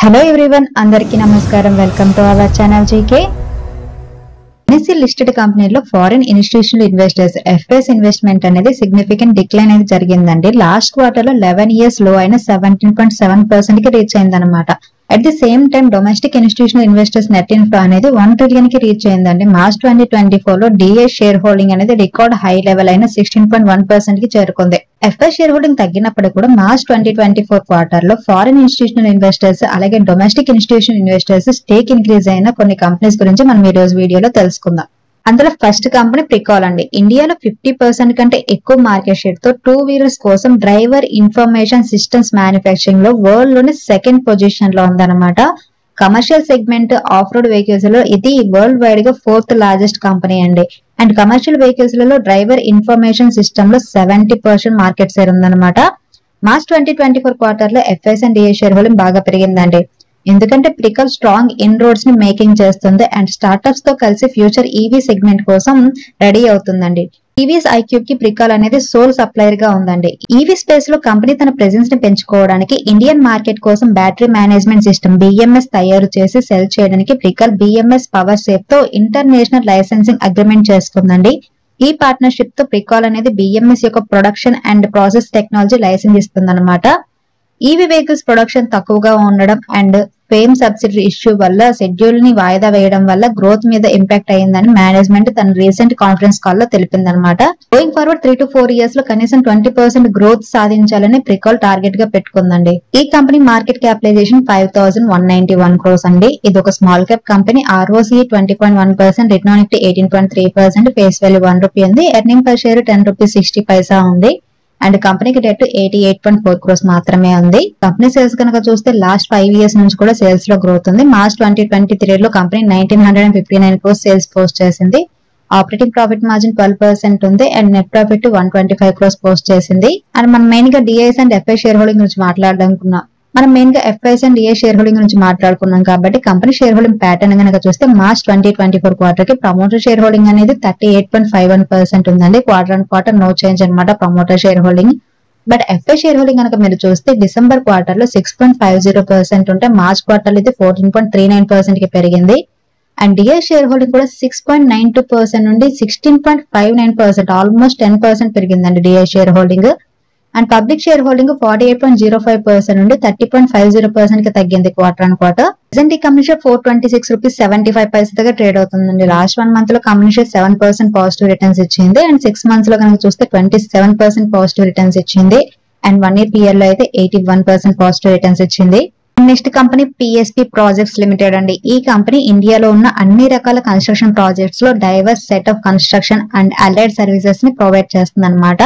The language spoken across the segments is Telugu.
హలో ఎవ్రీవన్, అందరికీ నమస్కారం. Welcome to our channel GK. NSC listed కంపెనీలో foreign institutional investors FIs investment అనేది సిగ్నిఫికెంట్ డిక్లైన్ అనేది జరిగిందండి. లాస్ట్ క్వార్టర్ లో 11 years లో అయిన 17.7% కి రీచ్ అయిందనమాట. At the same time domestic institutional investors net inflow అనేది 1 trillion కి రీచ్ అయిందండి. మార్చ్ 2024 లో డిఏ షేర్ హోల్డింగ్ అనేది రికార్డ్ హై లెవెల్ అయిన 16.1% కి చేరుకుంది. ఎఫ్ఐఎస్ షేర్ హోల్డింగ్ తగ్గినప్పటికీ కూడా మార్చ్ 2024 క్వార్టర్ లో ఫారిన్ ఇన్స్టిట్యూషనల్ ఇన్వెస్టర్స్ అలాగే domestic institutional investors stake increase అయిన కొన్ని కంపెనీస్ గురించి మనం ఈ రోజు వీడియోలో తెలుసుకుందాం. అందులో ఫస్ట్ కంపెనీ ప్రికాల్ అండి. ఇండియాలో 50% కంటే ఎక్కువ మార్కెట్ షేర్ తో 2 wheelers కోసం డ్రైవర్ ఇన్ఫర్మేషన్ సిస్టమ్స్ మ్యానుఫ్యాక్చరింగ్ లో వరల్డ్ లోనే సెకండ్ పొజిషన్ లో ఉందన్నమాట. Commercial segment off road vehicles లో ఇది వరల్డ్ వైడ్ గా 4th లార్జెస్ట్ కంపెనీ అండి. అండ్ కమర్షియల్ వెహికల్స్ లలో డ్రైవర్ ఇన్ఫర్మేషన్ సిస్టమ్ లో 70% మార్కెట్ షేర్ ఉందన్నమాట. మార్చ్ 2024 క్వార్టర్ లో FIIs and DIIs share holding బాగా పెరిగిందండి. ఎందుకంటే ప్రికాల్ స్ట్రాంగ్ ఇన్ రోడ్స్ ని మేకింగ్ చేస్తుంది అండ్ స్టార్ట్అప్స్ తో కలిసి ఫ్యూచర్ ఈవీ సెగ్మెంట్ కోసం రెడీ అవుతుందండి. టీవీఎస్ ఐక్యూబ్ కి ప్రికాల్ అనేది సోల్ సప్లయర్ గా ఉందండి. ఈవీ స్పేస్ లో కంపెనీ తన ప్రెజెన్స్ ని పెంచుకోవడానికి ఇండియన్ మార్కెట్ కోసం బ్యాటరీ మేనేజ్మెంట్ సిస్టమ్ బిఎంఎస్ తయారు చేసి సెల్ చేయడానికి ప్రికాల్ బిఎంఎస్ పవర్ సేఫ్ తో ఇంటర్నేషనల్ లైసెన్సింగ్ అగ్రిమెంట్ చేసుకుందండి. ఈ పార్ట్నర్షిప్ తో ప్రికాల్ అనేది బిఎంఎస్ యొక్క production and process technology license ఇస్తుందన్నమాట. ఈవీ వెహికల్స్ ప్రొడక్షన్ తక్కువగా ఉండడం అండ్ ఫేమ్ సబ్సిడీ ఇష్యూ వల్ల షెడ్యూల్ ని వాయిదా వేయడం వల్ల గ్రోత్ మీద ఇంపాక్ట్ అయ్యిందని మేనేజ్మెంట్ తన రీసెంట్ కాన్ఫరెన్స్ కాల్ లో తెలిపిందనమాట. గోయింగ్ ఫార్వర్డ్ 3 to 4 years లో కనీసం 20% గ్రోత్ సాధించాలని ప్రికాల్ టార్గెట్ గా పెట్టుకుందండి. ఈ కంపెనీ మార్కెట్ క్యాపిటలైజేషన్ 5,191 crores అండి. ఇది ఒక small cap company. ROCE 20.1%, return on equity 18.3%, face value 1 rupee ఉంది. ఎర్నింగ్ పర్ షేర్ 10 rupees 60 ఉంది. అండ్ కంపెనీకి డెట్ 88.4 crores మాత్రమే ఉంది. కంపెనీ సేల్స్ కనుక చూస్తే లాస్ట్ 5 years నుంచి కూడా సేల్స్ లో గ్రోత్ ఉంది. మార్చ్ 2023 లో కంపెనీ 1959 crores సేల్స్ పోస్ట్ చేసింది. ఆపరేటింగ్ ప్రాఫిట్ మార్జిన్ 12% ఉంది and net profit 125 crores post చేసింది. అండ్ మనం మెయిన్ గా DIIs and FII share holding గురించి మాట్లాడాలనుకున్నాం. మనం మెయిన్ గా FIIs and DII share holding గురించి మాట్లాడుకున్నాం కాబట్టి కంపెనీ షేర్ హోల్డింగ్ ప్యాటర్న్ కనుక చూస్తే మార్చ్ 2024 క్వార్టర్ కి ప్రమోటర్ షేర్ హోల్డింగ్ అనేది 38.51% ఉందండి. Quarter and quarter no change అనమాట promoter share holding. But f i share holding కనుక మీరు చూస్తే డిసెంబర్ క్వార్టర్ లో 6.50% ఉంటే మార్చ్ క్వార్టర్ లో ఇది 14.39% కి పెరిగింది. అండ్ డిఐ షేర్ హోల్డింగ్ కూడా 6.92% నుండి 16.59%, ఆల్మోస్ట్ 10% పెరిగిందండి DI share holding. And public share holding 48.05% నుండి 30.50% కి తగ్గింది క్వార్టర్ అండ్ క్వార్టర్. ప్రెసెంట్ ఈ కంపెనీ షేర్ 426 rupees 75 paise గా ట్రేడ్ అవుతుందండి. లాస్ట్ 1 month లో కంపెనీ షేర్ 7% పాజిటివ్ రిటర్న్స్ ఇచ్చింది అండ్ 6 months లో కనుక చూస్తే 27% పాజిటివ్ రిటర్న్స్ ఇచ్చింది అండ్ 1 year PL లో అయితే 81% పాజిటివ్ రిటర్న్స్ ఇచ్చింది. Next company PSP projects limited అండి. ఈ కంపెనీ ఇండియాలో ఉన్న అన్ని రకాల కన్స్ట్రక్షన్ ప్రాజెక్ట్స్ లో diverse set of construction and allied services ని ప్రొవైడ్ చేస్తుంది అనమాట.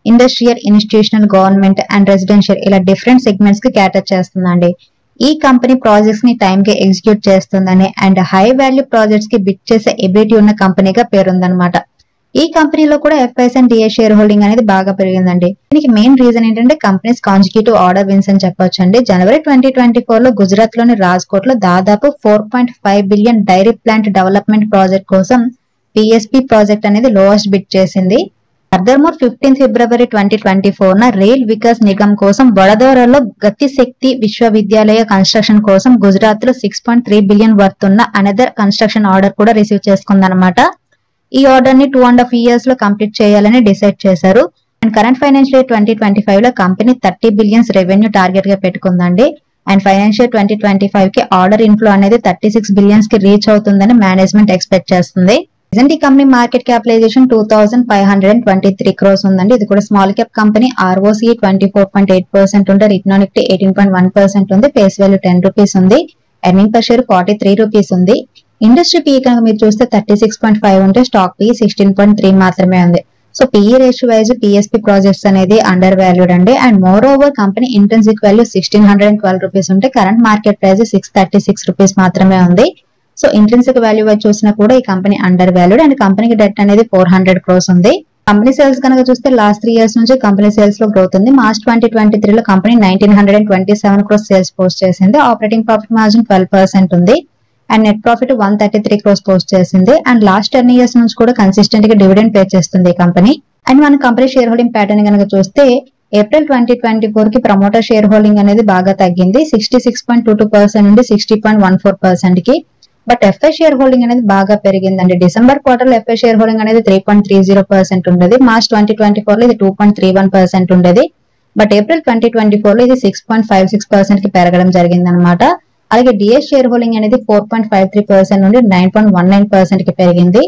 Industrial, institutional, government and residential ఇలా డిఫరెంట్ సెగ్మెంట్స్ కి క్యాటర్ చేస్తుందండి. ఈ కంపెనీ ప్రాజెక్ట్స్ ని టైం కి ఎగ్జిక్యూట్ చేస్తుందని అండ్ హై వాల్యూ ప్రాజెక్ట్స్ కి బిడ్ చేసే ఎబిలిటీ ఉన్న కంపెనీగా పేరుందనమాట. ఈ కంపెనీలో కూడా FIIs and DII share holding అనేది బాగా పెరిగిందండి. దీనికి మెయిన్ రీజన్ ఏంటంటే కంపెనీస్ కాన్సిక్యూటివ్ ఆర్డర్ విన్స్ అని చెప్పొచ్చండి. జనవరి 2024 లో గుజరాత్ లోని రాజ్కోట్ లో దాదాపు 4.5 billion dairy plant development project కోసం పిఎస్పి ప్రాజెక్ట్ అనేది లోయెస్ట్ బిడ్ చేసింది. ఫర్దర్మోర్ 15 February 2024 రైల్ వికాస్ నిగమ్ కోసం వడోదరాలో గతి శక్తి విశ్వవిద్యాలయ కన్స్ట్రక్షన్ కోసం గుజరాత్ లో 6.3 billion వర్త్ ఉన్న అనదర్ కన్స్ట్రక్షన్ ఆర్డర్ కూడా రిసీవ్ చేసుకుందనమాట. ఈ ఆర్డర్ ని 2.5 years లో కంప్లీట్ చేయాలని డిసైడ్ చేశారు. అండ్ కరెంట్ ఫైనాన్షియల్ ఇయర్ 2025 లో కంపెనీ 30 billion రెవెన్యూ టార్గెట్ గా పెట్టుకుందండి. అండ్ ఫైనాన్షియల్ 2025 కి ఆర్డర్ ఇన్ఫ్లో అనేది 36 billion కి రీచ్ అవుతుందని మేనేజ్మెంట్ ఎక్స్పెక్ట్ చేస్తుంది. ప్రెసెంట్ ఈ కంపెనీ మార్కెట్ క్యాపిటలైజేషన్ 2,523 crores ఉందండి. ఇది కూడా స్మాల్ క్యాప్ కంపెనీ. ROCE 24.8% ఉంటే రిటర్న్ ఆన్ ఈక్విటీ 18.1% ఉంది. ఫేస్ వాల్యూ 10 rupees ఉంది. ఎర్నింగ్ పర్ షేర్ 43 rupees ఉంది. ఇండస్ట్రీ PE కనుక మీరు చూస్తే 36.5 ఉంటే స్టాక్ PE 16.3 మాత్రమే ఉంది. So PE ratio wise PSP projects అనేది అండర్ వాల్యూడ్ అండి. And more over company intrinsic value 1,612 rupees ఉంటే కరెంట్ మార్కెట్ ప్రైస్ 636 rupees మాత్రమే ఉంది. సో ఇంట్రిన్సిక్ వాల్యూ వైజ్ చూసినా కూడా ఈ కంపెనీ అండర్ వాల్యూడ్ అండ్ కంపెనీకి డెట్ అనేది 400 crores ఉంది. కంపెనీ సేల్స్ కనుక చూస్తే లాస్ట్ 3 years నుంచి కంపెనీ సేల్స్ లో గ్రోత్ ఉంది. మార్చ్ 2023 లో కంపెనీ 1927 crores సేల్స్ పోస్ట్ చేసింది. ఆపరేటింగ్ ప్రాఫిట్ మార్జిన్ 12% ఉంది and net profit 133 crores post చేసింది. అండ్ లాస్ట్ 10 years నుంచి కూడా కన్సిస్టెంట్ గా డివిడెండ్ పే చేస్తుంది ఈ కంపెనీ. అండ్ మన కంపెనీ షేర్ హోల్డింగ్ ప్యాటర్న్ కనుక చూస్తే ఏప్రిల్ 2024 కి ప్రమోటర్ షేర్ హోల్డింగ్ అనేది బాగా తగ్గింది 66.22% నుండి 60.14% కి. బట్ ఎఫ్ఐ షేర్ హోల్డింగ్ అనేది బాగా పెరిగిందండి. డిసెంబర్ క్వార్టర్ లో ఎఫ్ఐ షేర్ హోల్డింగ్ అనేది 3.30% ఉండేది. మార్చ్ 2024 లో ఇది 2.31% ఉండేది. బట్ ఏప్రిల్ 2024 లో ఇది 6.56% కి పెరగడం జరిగింది అనమాట. అలాగే డిఎస్ షేర్ హోల్డింగ్ అనేది 4.53% నుండి 9.19% కి పెరిగింది.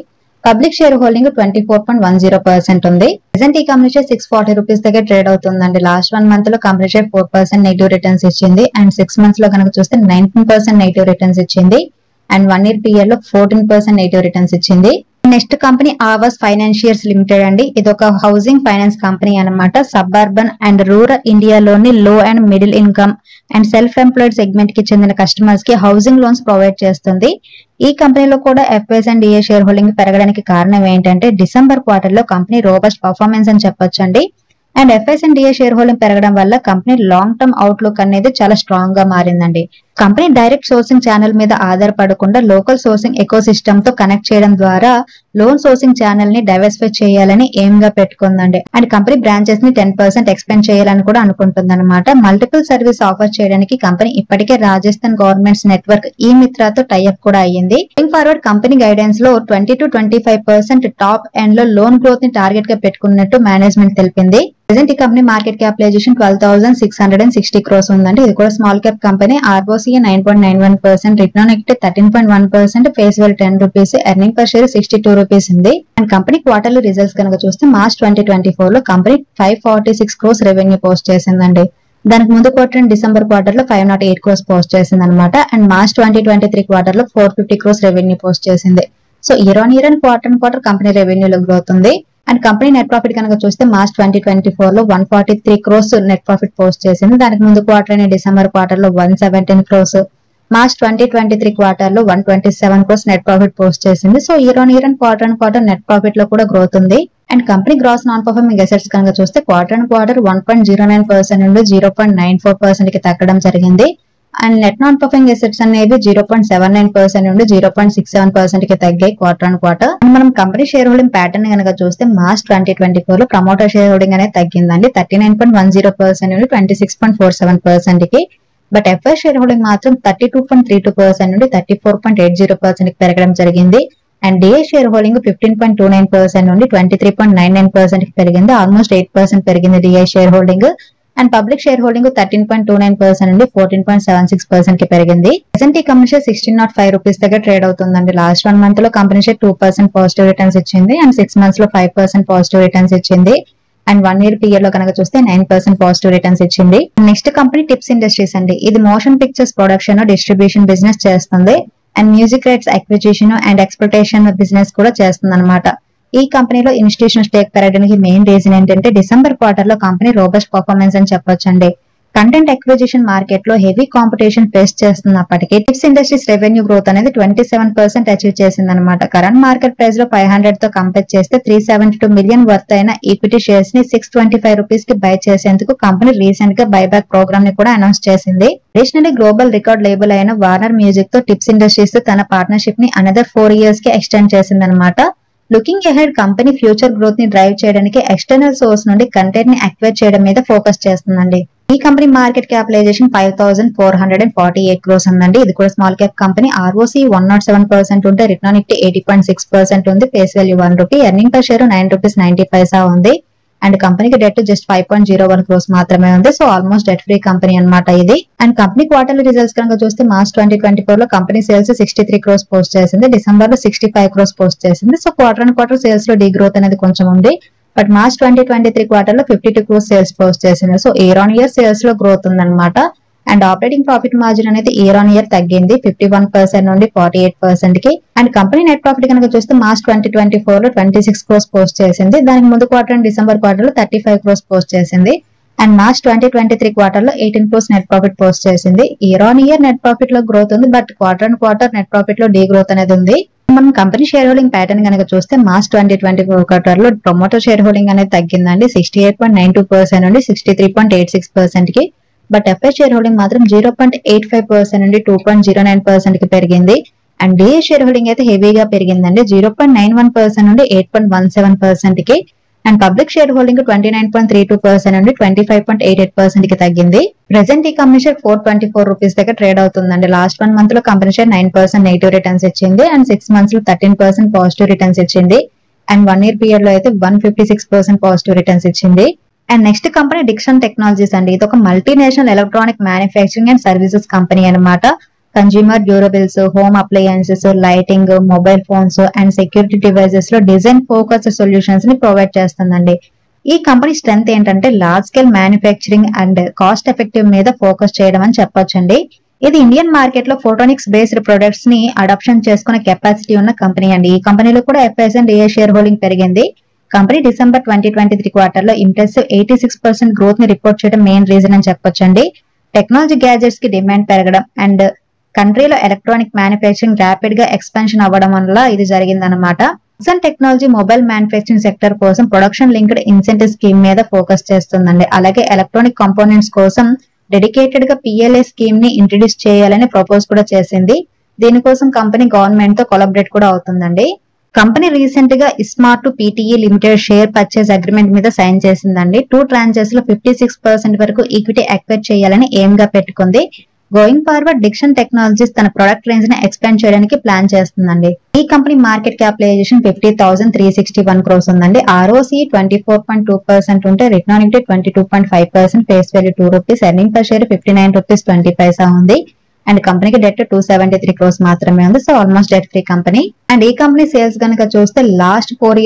పబ్లిక్ షేర్ హోల్డింగ్ 24.10% ఉంది. ప్రెసెంట్ ఈ కంపెనీ షేర్ 640 రూపీస్ దగ్గర ట్రేడ్ అవుతుందండి. లాస్ట్ 1 మంత్ లో కంపెనీ షేర్ 4% నెగిటివ్ రిటర్న్స్ ఇచ్చింది అండ్ 6 మంత్స్ లో కనుక చూస్తే 19% నెగిటివ్ రిటర్న్స్ ఇచ్చింది అండ్ 1 year పీరియడ్ లో 14% నెగిటివ్ రిటర్న్స్ ఇచ్చింది. Next company Awas financiers limited అండి. ఇది ఒక హౌసింగ్ ఫైనాన్స్ కంపెనీ అన్నమాట. సబ్ అర్బన్ అండ్ రూరల్ ఇండియాలోని లో and middle income and self employed segment కి చెందిన కస్టమర్స్ కి హౌసింగ్ లోన్స్ ప్రొవైడ్ చేస్తుంది. ఈ కంపెనీలో కూడా FIIs and DIIs share holding పెరగడానికి కారణం ఏంటంటే డిసెంబర్ క్వార్టర్ లో కంపెనీ రోబస్ట్ పర్ఫార్మెన్స్ అని చెప్పొచ్చండి. And FIIs and DIIs share holding పెరగడం వల్ల కంపెనీ లాంగ్ టర్మ్ అవుట్లుక్ అనేది చాలా స్ట్రాంగ్ గా మారిందండి. కంపెనీ డైరెక్ట్ సోర్సింగ్ ఛానల్ మీద ఆధారపడకుండా లోకల్ సోర్సింగ్ ఎకో సిస్టమ్ తో కనెక్ట్ చేయడం ద్వారా లోన్ సోర్సింగ్ ఛానల్ ని డైవర్సిఫై చేయాలని ఎయిమ్ గా పెట్టుకుందండి. అండ్ కంపెనీ బ్రాంచెస్ ని 10% ఎక్స్పెండ్ చేయాలని కూడా అనుకుంటుంది అనమాట. మల్టిపుల్ సర్వీస్ ఆఫర్ చేయడానికి కంపెనీ ఇప్పటికే రాజస్థాన్ గవర్నమెంట్స్ నెట్వర్క్ ఈ మిత్రాతో టైఅప్ కూడా అయ్యింది. గోయింగ్ ఫార్వర్డ్ కంపెనీ గైడెన్స్ లో 20 to 25% టాప్ ఎండ్ లో లోన్ గ్రోత్ ని టార్గెట్ గా పెట్టుకున్నట్టు మేనేజ్మెంట్ తెలిపింది. ప్రెసెంట్ ఈ కంపెనీ మార్కెట్ క్యాపిటలైజేషన్ 12,660 crores ఉందండి. ఇది కూడా small cap company. ROCE 9.91%, return on equity 13.1%, face value 10 rupees, earning per share 62 rupees ఉంది. అండ్ కంపెనీ క్వార్టర్లీ రిజల్ట్స్ కనుక చూస్తే మార్చ్ 2024 లో కంపెనీ 546 crores రెవెన్యూ పోస్ట్ చేసిందండి. దానికి ముందు క్వార్టర్ డిసెంబర్ క్వార్టర్ లో 508 crores పోస్ట్ చేసింది అనమాట. అండ్ మార్చ్ 2023 క్వార్టర్ లో 450 crores రెవెన్యూ పోస్ట్ చేసింది. So year on year and quarter company రెవెన్యూలో గ్రోత్ ఉంది. అండ్ కంపెనీ నెట్ ప్రాఫిట్ కనుక చూస్తే మార్చ్ 2024 లో 143 crores నెట్ ప్రాఫిట్ పోస్ట్ చేసింది. దానికి ముందు క్వార్టర్ అయిన డిసెంబర్ క్వార్టర్ లో 117 crores, మార్చ్ 2023 క్వార్టర్ లో 127 crores నెట్ ప్రాఫిట్ పోస్ట్ చేసింది. So year on year and quarter net profit లో కూడా గ్రోత్ ఉంది. And company gross non performing assets కనుక చూస్తే క్వార్టర్ 1.09% నుండి 0.94% కి తగ్గడం జరిగింది. And net non performing assets అనేవి 0.79% నుండి 0.67% కి తగ్గాయి క్వార్టర్. అండ్ మనం కంపెనీ షేర్ హోల్డింగ్ ప్యాటర్న్ కనుక చూస్తే మార్చ్ 2024 లో ప్రమోటర్ షేర్ హోల్డింగ్ అనేది తగ్గిందండి 39.10% నుండి 26.47% కి. బట్ ఎఫ్ఐ షేర్ హోల్డింగ్ మాత్రం 32.32% నుండి 34.80% కి పెరగడం జరిగింది. అండ్ డిఏ షేర్ హోల్డింగ్ 15.29% నుండి 23.99% కి పెరిగింది. ఆల్మోస్ట్ 8% పెరిగింది DI share holding. And public share holding 13.29% నుండి 14.76% కి పెరిగింది. ప్రెసెంట్ ఈ కంపెనీ షేర్ 1605 రూపీస్ దగ్గర ట్రేడ్ అవుతుందండి. లాస్ట్ 1 మంత్ లో కంపెనీ షేర్ 2% పాజిటివ్ రిటర్న్స్ ఇచ్చింది అండ్ 6 మంత్స్ లో 5% పాజిటివ్ రిటర్న్స్ ఇచ్చింది. అండ్ 1 year పీరియడ్ లో కనుక చూస్తే 9% పాజిటివ్ రిటర్న్స్ ఇచ్చింది. నెక్స్ట్ కంపెనీ టిప్స్ ఇండస్ట్రీస్ అండి. ఇది motion pictures production distribution business చేస్తుంది and music rights acquisition and exploitation business కూడా చేస్తుంది అనమాట. ఈ కంపెనీలో ఇన్స్టిట్యూషనల్ స్టేక్ పెరగడానికి మెయిన్ రీజన్ ఏంటంటే డిసెంబర్ క్వార్టర్ లో కంపెనీ రోబస్ట్ పర్ఫార్మెన్స్ అని చెప్పొచ్చండి. కంటెంట్ అక్విజిషన్ మార్కెట్ లో హెవీ కాంపిటీషన్ ఫేస్ చేస్తున్నప్పటికీ టిప్స్ ఇండస్ట్రీస్ రెవెన్యూ గ్రోత్ అనేది 27% అచీవ్ చేసింది అనమాట. కరెంట్ మార్కెట్ ప్రైస్ లో 500 తో కంపేర్ చేస్తే 372 million వర్త్ అయిన ఈక్విటీ షేర్స్ ని 625 రూపీస్ కి బై చేసేందుకు కంపెనీ రీసెంట్ గా బైబ్యాక్ ప్రోగ్రామ్ ని కూడా అనౌన్స్ చేసింది. అడిషనల్లీ గ్లోబల్ రికార్డ్ లేబుల్ అయిన వార్నర్ మ్యూజిక్ తో టిప్స్ ఇండస్ట్రీస్ తన పార్ట్నర్షిప్ ని అనదర్ 4 years కి ఎక్స్టెండ్ చేసింది అనమాట. Looking ahead company future growth ని డ్రైవ్ చేయడానికి ఎక్స్టర్నల్ సోర్స్ నుండి కంటెంట్ ని అక్వైర్ చేయడం మీద ఫోకస్ చేస్తుందండి. ఈ కంపెనీ మార్కెట్ క్యాపిటలైజేషన్ 5,448 crores ఉందండి. ఇది కూడా స్మాల్ క్యాప్ కంపెనీ. ROCE 107% ఉంటే రిటర్న్ ఆన్ ఈక్విటీ 80.6% ఉంది. Face value 1 rupee, earning per share 9 rupees 90 పైసా ఉంది. అండ్ కంపెనీకి డెట్ జస్ట్ 5.01 crores మాత్రమే ఉంది. So almost debt free company అనమాట ఇది. అండ్ కంపెనీ క్వార్టర్లీ రిజల్ట్స్ కనుక చూస్తే మార్చ్ 2024 లో కంపెనీ సేల్స్ 63 crores పోస్ట్ చేసింది. డిసెంబర్ లో 65 crores పోస్ట్ చేసింది. సో క్వార్టర్ సేల్స్ లో డీ గ్రోత్ అనేది కొంచెం ఉంది. బట్ మార్చ్ 2023 క్వార్టర్ లో 52 crores సేల్స్ పోస్ట్ చేసింది. So year on year sales లో గ్రోత్ ఉందన్నమాట. అండ్ ఆపరేటింగ్ ప్రాఫిట్ మార్జిన్ అనేది ఇయర్ ఆన్ ఇయర్ తగ్గింది 51% నుండి 48% కి. అండ్ కంపెనీ నెట్ ప్రాఫిట్ కనుక చూస్తే మార్చ్ 2024 లో 26 crores పోస్ట్ చేసింది. దానికి ముందు క్వార్టర్ డిసెంబర్ క్వార్టర్ లో 35 crores పోస్ట్ చేసింది. అండ్ మార్చ్ 2023 క్వార్టర్ లో 18 crores నెట్ ప్రాఫిట్ పోస్ట్ చేసింది. Year on year net profit లో గ్రోత్ ఉంది. బట్ క్వార్టర్ నెట్ ప్రాఫిట్ లో డీ గ్రోత్ అనేది ఉంది. మనం కంపెనీ షేర్ హోల్డింగ్ ప్యాటర్న్ కనుక చూస్తే మార్చ్ 2024 క్వార్టర్ లో ప్రమోటర్ షేర్ హోల్డింగ్ అనేది తగ్గిందండి 68.92% నుండి 63.86% కి. బట్ ఎఫ్ఐ షేర్ హోల్డింగ్ మాత్రం 0.85% నుండి 2.09% కి పెరిగింది. అండ్ డిఏ షేర్ హోల్డింగ్ అయితే హెవీగా పెరిగిందండి 0.91% నుండి 8.17% కి. అండ్ పబ్లిక్ షేర్ హోల్డింగ్ 29.32% నుండి 25.88% కి తగ్గింది. ప్రెసెంట్ ఈ కంపెనీ షేర్ 424 రూపీస్ దగ్గర ట్రేడ్ అవుతుందండి. లాస్ట్ 1 మంత్ లో కంపెనీ షేర్ 9% నెగిటివ్ రిటర్న్స్ ఇచ్చింది అండ్ 6 మంత్స్ లో 13% పాజిటివ్ రిటర్న్స్ ఇచ్చింది అండ్ 1 ఇయర్ పీరియడ్ లో అయితే 156% పాజిటివ్ రిటర్న్స్ ఇచ్చింది. And next company Dixon technologies అండి. ఇది ఒక multinational electronic manufacturing and services company అన్నమాట. Consumer durables, home appliances, lighting, mobile phones and security devices లో డిజైన్ ఫోకస్డ్ సొల్యూషన్స్ ని ప్రొవైడ్ చేస్తుందండి. ఈ కంపెనీ స్ట్రెంత్ ఏంటంటే large scale manufacturing and cost effective మీద ఫోకస్ చేయడం అని చెప్పొచ్చండి. ఇది ఇండియన్ మార్కెట్ లో ఫోటోనిక్స్ బేస్డ్ ప్రొడక్ట్స్ ని అడాప్షన్ చేసుకునే కెపాసిటీ ఉన్న కంపెనీ అండి. ఈ కంపెనీలో కూడా FIIs and DIIs share holding పెరిగింది. కంపెనీ డిసెంబర్ 2023 క్వార్టర్ లో ఇంప్రెసివ్ 86% గ్రోత్ ని రిపోర్ట్ చేయడం మెయిన్ రీజన్ అని చెప్పొచ్చండి. టెక్నాలజీ గ్యాజెట్స్ కి డిమాండ్ పెరగడం అండ్ కంట్రీలో ఎలక్ట్రానిక్ మ్యానుఫ్యాక్చరింగ్ ర్యాపిడ్ గా ఎక్స్పాన్షన్ అవ్వడం వల్ల ఇది జరిగిందన్నమాట. Dixon technology mobile manufacturing sector కోసం ప్రొడక్షన్ లింక్డ్ ఇన్సెంటివ్ స్కీమ్ మీద ఫోకస్ చేస్తుందండి. అలాగే ఎలక్ట్రానిక్ కంపోనెంట్స్ కోసం డెడికేటెడ్ గా పిఎల్ఏ స్కీమ్ ని ఇంట్రడ్యూస్ చేయాలని ప్రపోజ్ కూడా చేసింది. దీనికోసం కంపెనీ గవర్నమెంట్ తో కొలాబరేట్ కూడా అవుతుందండి. కంపెనీ రీసెంట్ గా iSmart PTE limited share purchase agreement మీద సైన్ చేసిందండి. 2 ట్రాంచెస్ లో 56% వరకు ఈక్విటీ అక్వైర్ చేయాలని ఎయిమ్ గా పెట్టుకుంది. గోయింగ్ ఫార్వర్డ్ డిక్షన్ టెక్నాలజీస్ తన ప్రొడక్ట్ రేంజ్ ని ఎక్స్పాండ్ చేయడానికి ప్లాన్ చేస్తుందండి. ఈ కంపెనీ మార్కెట్ క్యాపిటలైజేషన్ 50,361 క్రోర్స్ ఉందండి. ROCE 24.2% ఉంటే return on equity 22.5%, face value 2 rupees, earning per share 59 rupees 20 పైసా ఉంది. అండ్ కంపెనీకి డెట్ 273 క్రోర్స్ మాత్రమే ఉంది. So almost debt free company. And ఈ కంపెనీ సేల్స్ గనక చూస్తే లాస్ట్ 5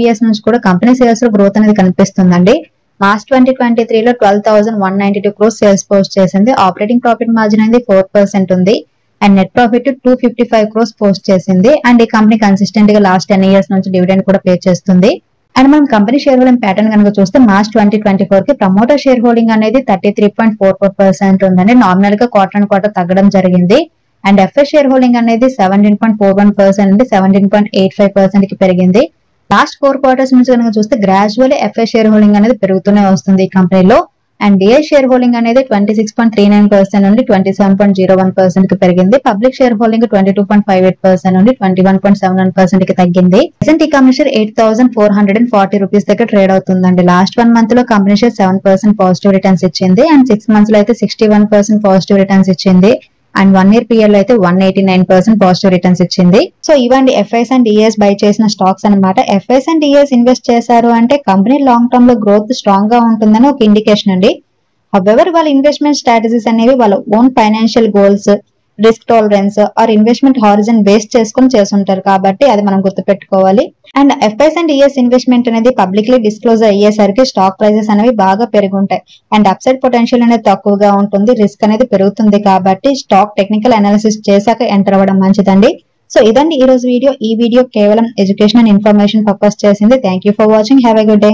ఇయర్స్ నుంచి కూడా కంపెనీ సేల్స్ లో గ్రోత్ అనేది కనిపిస్తుందండి. మార్చ్ 2023 లో 12,192 క్రోర్స్ సేల్స్ పోస్ట్ చేసింది. ఆపరేటింగ్ ప్రాఫిట్ మార్జిన్ అనేది 4% ఉంది and net profit 255 crores post చేసింది. అండ్ ఈ కంపెనీ కన్సిస్టెంట్ గా లాస్ట్ 10 ఇయర్స్ నుంచి డివిడెండ్ కూడా పే చేస్తుంది. అండ్ మనం కంపెనీ షేర్ హోల్డింగ్ ప్యాటర్న్ కనుక చూస్తే మార్చ్ 2024 కి ప్రమోటర్ షేర్ హోల్డింగ్ అనేది 33.44% ఉందండి. నామినల్ గా క్వార్టర్ అండ్ క్వార్టర్ తగ్గడం జరిగింది. అండ్ ఎఫ్ఎస్ షేర్ హోల్డింగ్ అనేది 17.41% నుండి 17.85% కి పెరిగింది. లాస్ట్ 4 క్వార్టర్స్ నుంచి కనుక చూస్తే గ్రాడ్యువల్లీ ఎఫ్ఐ షేర్ హోల్డింగ్ అనేది పెరుగుతూనే వస్తుంది ఈ కంపెనీలో. అండ్ డిఐ షేర్ హోల్డింగ్ అనేది 26.39% నుండి 27.01% కి పెరిగింది. పబ్లిక్ షేర్ హోల్డింగ్ 22.58% నుండి 21.71% కి తగ్గింది. ప్రెసెంట్ ఈ కంపెనీ షేర్ 8,440 రూపీస్ దగ్గర ట్రేడ్ అవుతుందండి. లాస్ట్ 1 మంత్ లో కంపెనీ షేర్ 7% పాజిటివ్ రిటర్న్స్ ఇచ్చింది అండ్ 6 మంత్స్ లో అయితే 61% పాజిటివ్ రిటర్న్స్ ఇచ్చింది అండ్ 1 ఇయర్ పీరియడ్ లో అయితే 189% పాజిటివ్ రిటర్న్స్ ఇచ్చింది. సో ఇవ్వండి ఎఫ్ఐఎస్ అండ్ డిఎస్ బై చేసిన స్టాక్స్ అన్నమాట. ఎఫ్ఐఎస్ అండ్ డిఎస్ ఇన్వెస్ట్ చేశారు అంటే కంపెనీ లాంగ్ టర్మ్ లో గ్రోత్ స్ట్రాంగ్ గా ఉంటుందని ఒక ఇండికేషన్ అండి. హౌవెవర్ వాళ్ళ ఇన్వెస్ట్మెంట్ స్ట్రాటజీస్ అనేవి వాళ్ళ own financial goals, risk tolerance or investment horizon base చేసుకుని చేస్తుంటారు కాబట్టి అది మనం గుర్తుపెట్టుకోవాలి. And FIIs and DIIs investment అనేది పబ్లిక్లీ డిస్క్లోజ్ అయ్యేసరికి స్టాక్ ప్రైజెస్ అనేవి బాగా పెరుగుంటాయి అండ్ అప్సైడ్ పొటెన్షియల్ అనేది తక్కువగా ఉంటుంది, రిస్క్ అనేది పెరుగుతుంది కాబట్టి స్టాక్ టెక్నికల్ అనాలిసిస్ చేశాక ఎంటర్ అవ్వడం మంచిదండి. సో ఇదండి ఈ రోజు వీడియో. ఈ వీడియో కేవలం ఎడ్యుకేషన్ అండ్ ఇన్ఫర్మేషన్ పర్పస్ చేసింది. Thank you for watching. Have a good day.